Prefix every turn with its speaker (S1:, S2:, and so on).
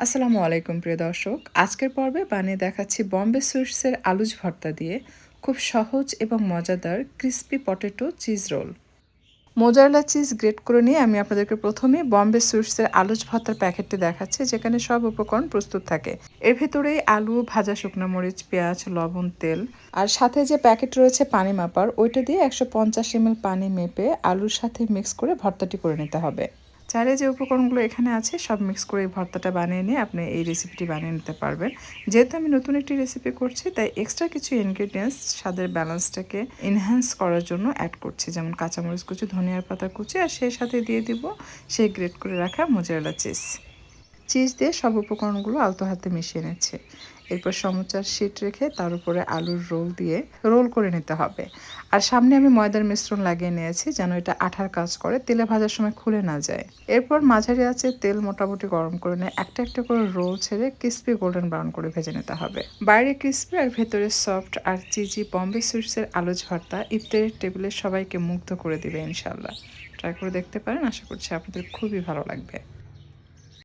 S1: আসসালামু আলাইকুম প্রিয় দর্শক। আজকের পর্বে বানিয়ে দেখাচ্ছি বম্বে সুইটসের আলুজ ভর্তা দিয়ে খুব সহজ এবং মজাদার crispy potato cheese role. Mozzarella cheese great করে নিয়ে আমি আপনাদেরকে প্রথমে বম্বে সুইটসের আলুজ ভর্তার প্যাকেটটি দেখাচ্ছি, যেখানে সব উপকরণ প্রস্তুত থাকে। এর ভেতরে আলু, ভাজা শুকনো মরিচ, পেঁয়াজ, লবণ, তেল আর সাথে যে প্যাকেট রয়েছে পানি মাপার, ওইটা দিয়ে 150 ml পানি মেপে আলুর সাথে মিক্স করে ভর্তাটি করে নিতে হবে। চাইলে যে উপকরণগুলো এখানে আছে সব মিক্স করে এই ভর্তাটা বানিয়ে নিয়ে আপনি এই রেসিপিটি বানিয়ে নিতে পারবেন। যেহেতু আমি নতুন একটি রেসিপি করছি, তাই এক্সট্রা কিছু ইনগ্রিডিয়েন্টস স্বাদের ব্যালেন্সটাকে এনহ্যান্স করার জন্য অ্যাড করছি, যেমন কাঁচামরিচ কুচি, ধনিয়ার পাতা কুচি, আর সেই সাথে দিয়ে দিব সেই গ্রেট করে রাখা মোজারেলা চিজ দিয়ে সব উপকরণগুলো আলতো হাতে মিশিয়ে নিচ্ছে। এরপর সমুচার শিট রেখে তার উপরে আলুর রোল দিয়ে রোল করে নিতে হবে। আর সামনে আমি ময়দার মিশ্রণ লাগিয়ে নিয়েছি যেন এটা আঠার কাজ করে, তেলে ভাজার সময় খুলে না যায়। এরপর মাঝারি আঁচে তেল মোটামুটি গরম করে নিয়ে একটা একটা করে রোল ছেড়ে ক্রিস্পি গোল্ডেন ব্রাউন করে ভেজে নিতে হবে। বাইরে ক্রিস্পি আর ভেতরে সফট আর চিজি বম্বে সুইটসের আলুজ ভর্তা ইফতারের টেবিলে সবাইকে মুগ্ধ করে দিবে ইনশাল্লাহ। ট্রাই করে দেখতে পারেন, আশা করছি আপনাদের খুবই ভালো লাগবে।